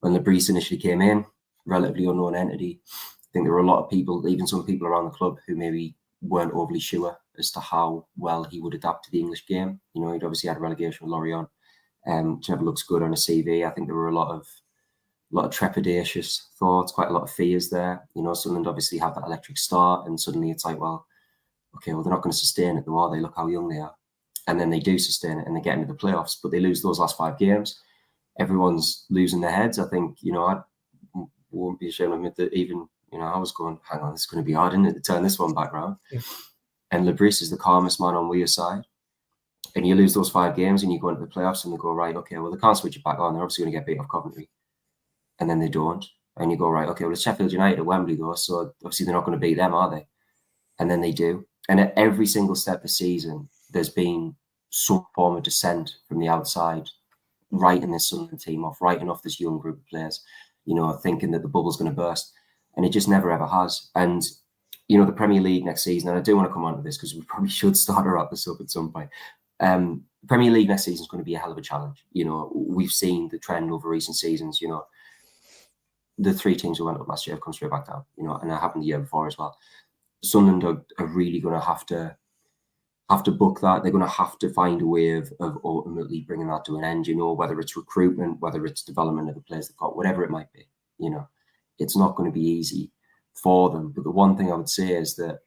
Lebris initially came in, relatively unknown entity, I think there were a lot of people, even some people around the club, who maybe weren't overly sure as to how well he would adapt to the English game. You know, he'd obviously had a relegation with Lorient, which never looks good on a CV. I think there were a lot of trepidatious thoughts, quite a lot of fears there. You know, Sunderland obviously have that electric start, and suddenly it's like, well, okay, well, they're not going to sustain it, though, are they? Look how young they are. And then they do sustain it, and they get into the playoffs, but they lose those last 5 games. Everyone's losing their heads. I think, you know, I won't be ashamed of admit that even, you know, I was going, hang on, it's going to be hard, isn't it, to turn this one back round? Yeah. And Lebris is the calmest man on Weir's side. And you lose those 5 games and you go into the playoffs and they go, right, okay, well, they can't switch it back on. They're obviously going to get beat off Coventry. And then they don't. And you go, right, okay, well, it's Sheffield United at Wembley, though, so obviously they're not going to beat them, are they? And then they do. And at every single step this season, there's been some form of dissent from the outside, writing this Sunderland team off, writing off this young group of players, you know, thinking that the bubble's going to burst. And it just never, ever has. And, you know, the Premier League next season, and I do want to come on to this because we probably should start to wrap this up at some point. Premier League next season is going to be a hell of a challenge. You know, we've seen the trend over recent seasons. You know, the 3 teams who went up last year have come straight back down, you know, and that happened the year before as well. Sunderland are really going to have to book that. They're going to have to find a way of ultimately bringing that to an end, you know, whether it's recruitment, whether it's development of the players they've got, whatever it might be. You know, it's not going to be easy for them. But the one thing I would say is that,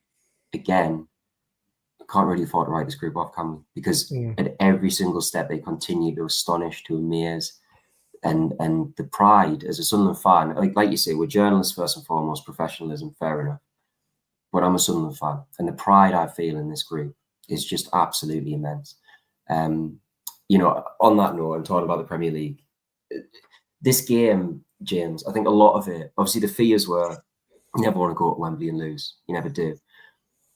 again, I can't really afford to write this group off, can we? Because at every single step, they continue to astonish, to amaze. And the pride as a Sunderland fan, like you say, we're journalists first and foremost, professionalism, fair enough. But I'm a Sunderland fan, and the pride I feel in this group is just absolutely immense. You know, on that note, I'm talking about the Premier League. This game, James, I think a lot of it, obviously the fears were, you never want to go to Wembley and lose. You never do.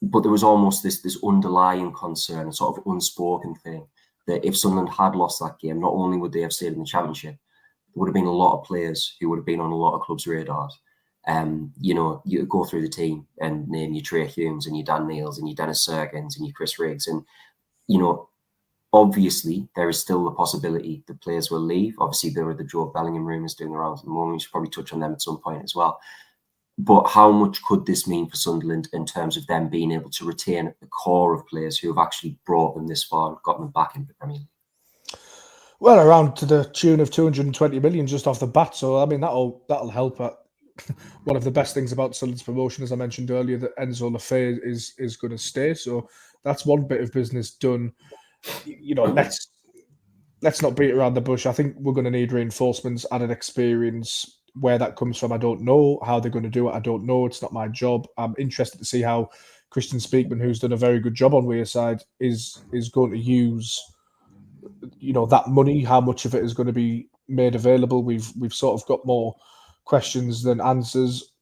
But there was almost this underlying concern, a sort of unspoken thing, that if Sunderland had lost that game, not only would they have stayed in the Championship, there would have been a lot of players who would have been on a lot of clubs' radars. You know, you go through the team and name your Trey Humes and your Dan Neils and your Dennis Sergens and your Chris Riggs. And, you know, obviously there is still the possibility the players will leave. Obviously there are the Joe Bellingham rumours doing the rounds at the moment. We should probably touch on them at some point as well. But how much could this mean for Sunderland in terms of them being able to retain the core of players who have actually brought them this far and got them back into the Premier League? Well, around to the tune of 220 million just off the bat. So, I mean, that'll help. One of the best things about Sunderland's promotion, as I mentioned earlier, that Enzo Lefebvre is going to stay. So that's one bit of business done. You know, let's not beat around the bush. I think we're going to need reinforcements, added experience. Where that comes from, I don't know. How they're going to do it, I don't know. It's not my job. I'm interested to see how Christian Speakman, who's done a very good job on Weir's side, is going to use, you know, that money. How much of it is going to be made available? We've sort of got more questions than answers.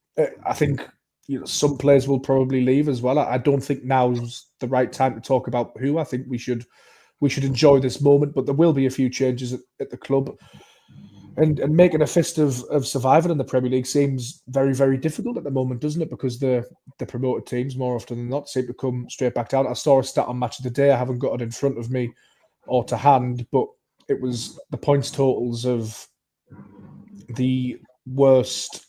I think, you know, some players will probably leave as well. I don't think now's the right time to talk about who. I think we should enjoy this moment, but there will be a few changes at the club. And making a fist of surviving in the Premier League seems very, very difficult at the moment, doesn't it? Because the promoted teams, more often than not, seem to come straight back down. I saw a stat on Match of the Day. I haven't got it in front of me or to hand, but it was the points totals of the worst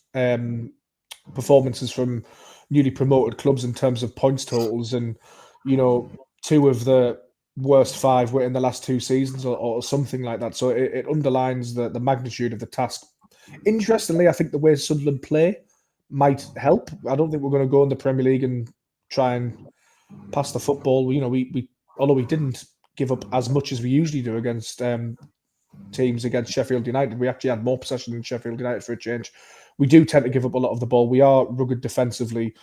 performances from newly promoted clubs in terms of points totals. And, you know, 2 of the worst 5 were in the last 2 seasons or something like that. So it underlines the magnitude of the task. Interestingly, I think the way Sunderland play might help. I don't think we're going to go in the Premier League and try and pass the football. You know, we although we didn't give up as much as we usually do against teams against Sheffield United. We actually had more possession than Sheffield United for a change. We do tend to give up a lot of the ball. We are rugged defensively.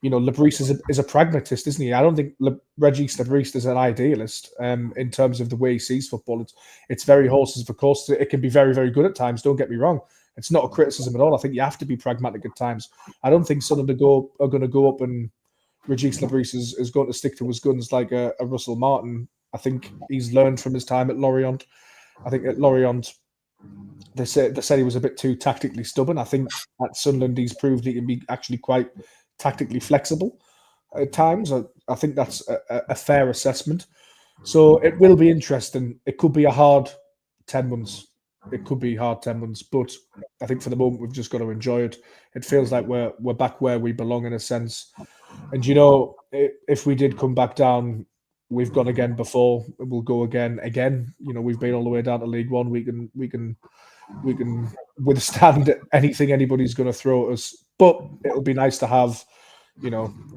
Lebris is a pragmatist, isn't he? I don't think Regis Lebris is an idealist in terms of the way he sees football. It's very horses for courses. It can be very, very good at times. Don't get me wrong. It's not a criticism at all. I think you have to be pragmatic at times. I don't think Sunderland are going to go up and Regis Lebris is going to stick to his guns like a Russell Martin. I think he's learned from his time at Lorient. I think at Lorient, they said he was a bit too tactically stubborn. I think at Sunderland, he's proved he can be actually quite tactically flexible at times. I think that's a fair assessment. So it will be interesting. It could be a hard 10 months. It could be hard 10 months, but I think for the moment we've just got to enjoy it. It feels like we're back where we belong in a sense. And if we did come back down, we've gone again before. We'll go again. We've been all the way down to League One. We can withstand anything anybody's going to throw at us. But it'll be nice to have,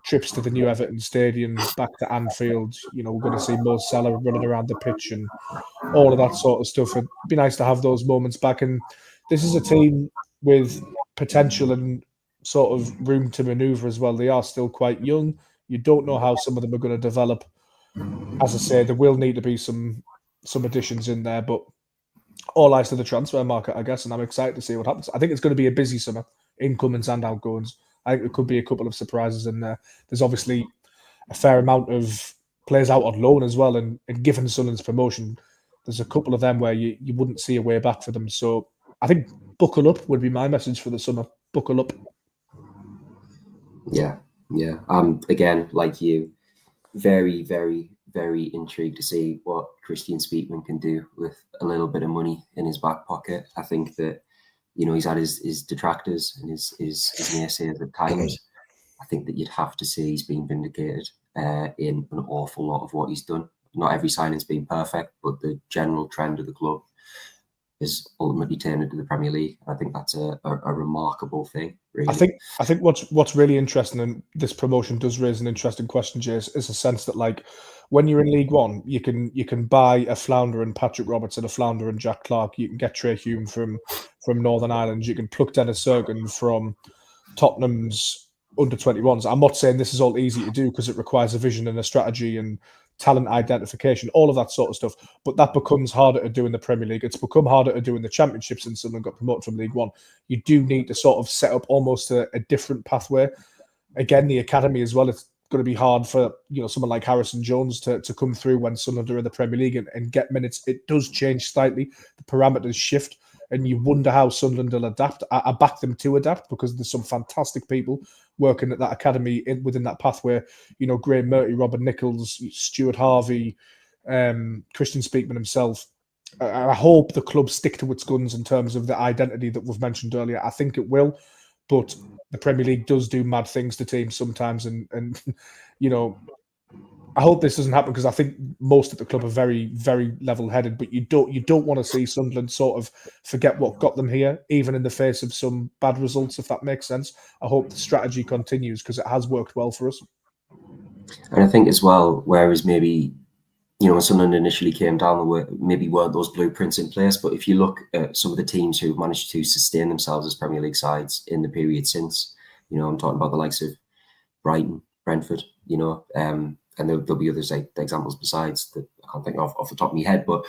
trips to the new Everton Stadium, back to Anfield. We're going to see Mo Salah running around the pitch and all of that sort of stuff. It'd be nice to have those moments back. And this is a team with potential and sort of room to manoeuvre as well. They are still quite young. You don't know how some of them are going to develop. As I say, there will need to be some additions in there, but all eyes to the transfer market, I guess, and I'm excited to see what happens. I think it's going to be a busy summer, incomings and outgoings. I think there could be a couple of surprises in there. There's obviously a fair amount of players out on loan as well, and given Sunderland's promotion, there's a couple of them where you wouldn't see a way back for them. So I think buckle up would be my message for the summer. Buckle up. Yeah. Again, like you, very, very, very intrigued to see what Christian Speakman can do with a little bit of money in his back pocket. I think that, he's had his detractors and his naysayers at times. I think that you'd have to say he's been vindicated in an awful lot of what he's done. Not every signing's been perfect, but the general trend of the club is ultimately turned into the Premier League. I think that's a remarkable thing, really. I think what's really interesting, and this promotion does raise an interesting question, Jay, is a sense that, like, when you're in League One, you can buy a flounder and Patrick Robertson, a flounder and Jack Clark. You can get Trey Hume from Northern Ireland. You can pluck Dennis Sergen from Tottenham's under-21s. I'm not saying this is all easy to do because it requires a vision and a strategy and talent identification, all of that sort of stuff. But that becomes harder to do in the Premier League. It's become harder to do in the Championship since someone got promoted from League One. You do need to sort of set up almost a different pathway. Again, the academy as well, it's going to be hard for someone like Harrison Jones to come through when Sunderland are in the Premier League and get minutes. It does change slightly. The parameters shift. And you wonder how Sunderland will adapt. I back them to adapt because there's some fantastic people working at that academy within that pathway. Graham Murty, Robert Nichols, Stuart Harvey, Christian Speakman himself. I hope the club stick to its guns in terms of the identity that we've mentioned earlier. I think it will, but the Premier League does do mad things to teams sometimes, and I hope this doesn't happen because I think most of the club are very, very level-headed. But you don't want to see Sunderland sort of forget what got them here, even in the face of some bad results, if that makes sense. I hope the strategy continues because it has worked well for us. And I think as well, whereas maybe when Sunderland initially came down, there weren't those blueprints in place. But if you look at some of the teams who've managed to sustain themselves as Premier League sides in the period since, I'm talking about the likes of Brighton, Brentford, and there'll be others like examples besides that I can't think of off the top of my head. But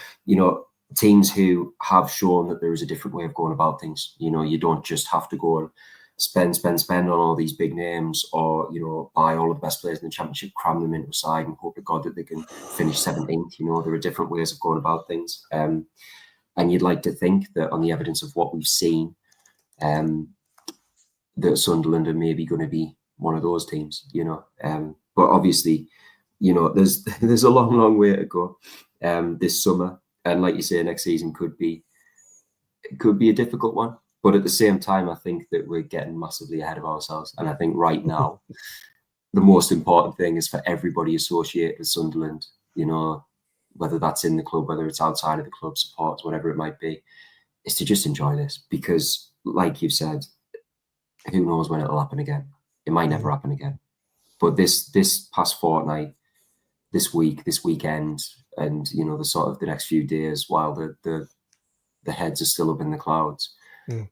teams who have shown that there is a different way of going about things. You don't just have to go and spend on all these big names, or buy all of the best players in the Championship, cram them into a side, and hope to God that they can finish 17th. There are different ways of going about things, and you'd like to think that on the evidence of what we've seen, that Sunderland are maybe going to be one of those teams. But obviously, there's a long way to go this summer, and like you say, next season could be a difficult one. But at the same time, I think that we're getting massively ahead of ourselves, and I think right now the most important thing is for everybody associated with Sunderland, whether that's in the club, whether it's outside of the club, supporters, whatever it might be, is to just enjoy this, because like you've said, who knows when it'll happen again. It might never happen again. But this past fortnight, this week, this weekend, and the sort of the next few days, while the the heads are still up in the clouds. Mm.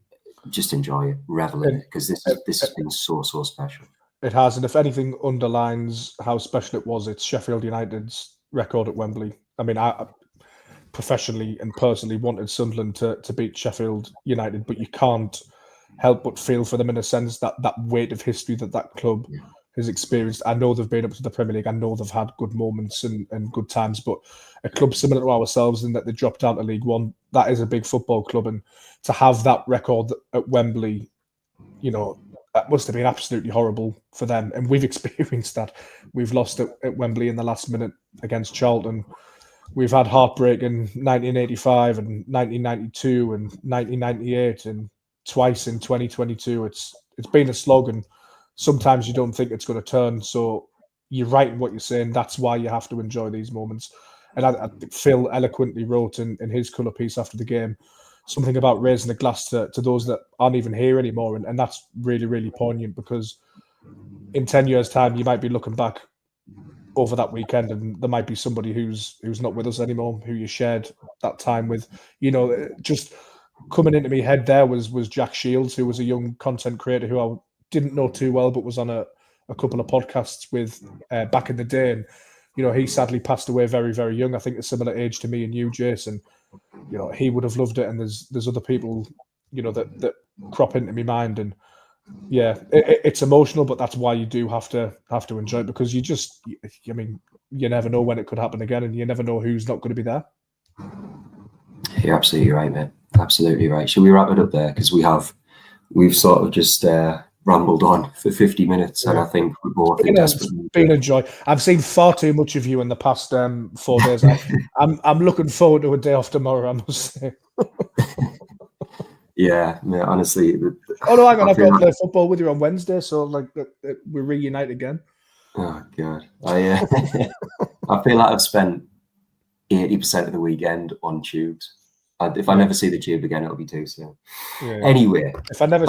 Just enjoy it, revel in it, because this has been so special. It has, and if anything underlines how special it was, it's Sheffield United's record at Wembley. I mean, I professionally and personally wanted Sunderland to beat Sheffield United, but you can't help but feel for them in a sense that weight of history that club has experienced. I know they've been up to the Premier League. I know they've had good moments and good times, but a club similar to ourselves in that they dropped down to League One, that is a big football club. And to have that record at Wembley, that must have been absolutely horrible for them. And we've experienced that. We've lost at Wembley in the last minute against Charlton. We've had heartbreak in 1985 and 1992 and 1998 and twice in 2022. It's been a slog, and sometimes you don't think it's going to turn. So you're right in what you're saying. That's why you have to enjoy these moments. And I think Phil eloquently wrote in his colour piece after the game something about raising a glass to those that aren't even here anymore. And that's really, really poignant, because in 10 years' time, you might be looking back over that weekend and there might be somebody who's not with us anymore, who you shared that time with. Just coming into my head there was Jack Shields, who was a young content creator who I didn't know too well, but was on a couple of podcasts with back in the day. And, he sadly passed away very, very young. I think a similar age to me and you, Jason. He would have loved it. And there's other people, that crop into my mind. And yeah, it's emotional, but that's why you do have to enjoy it, because you never know when it could happen again, and you never know who's not going to be there. You're absolutely right, mate. Absolutely right. Should we wrap it up there? Because we've sort of just rambled on for 50 minutes, and I think we're both been a joy. I've seen far too much of you in the past 4 days. I'm looking forward to a day off tomorrow, I must say. Yeah, honestly. Oh no, hang on! I've got to play football with you on Wednesday, so we reunite again. Oh god, I feel like I've spent 80% of the weekend on tubes. If I never see the tube again, it'll be too soon. Yeah. Anyway, if I never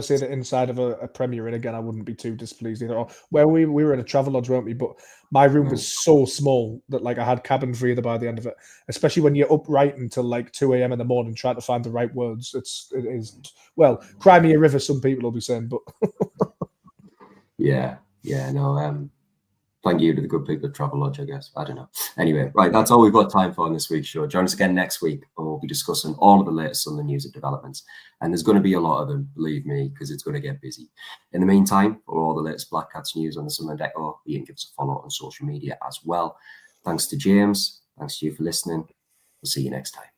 see the inside of a Premier Inn again, I wouldn't be too displeased either. Where we were in a travel lodge, weren't we? But my room was so small that I had cabin fever by the end of it. Especially when you're up right until 2 a.m. in the morning trying to find the right words. It is cry me a river. Some people will be saying, but thank you to the good people at Travel Lodge, I guess. I don't know. Anyway, right, that's all we've got time for on this week's show. Join us again next week, and we'll be discussing all of the latest Sunderland news and developments. And there's going to be a lot of them, believe me, because it's going to get busy. In the meantime, for all the latest Black Cats news on the Sunderland Echo, you can give us a follow on social media as well. Thanks to James. Thanks to you for listening. We'll see you next time.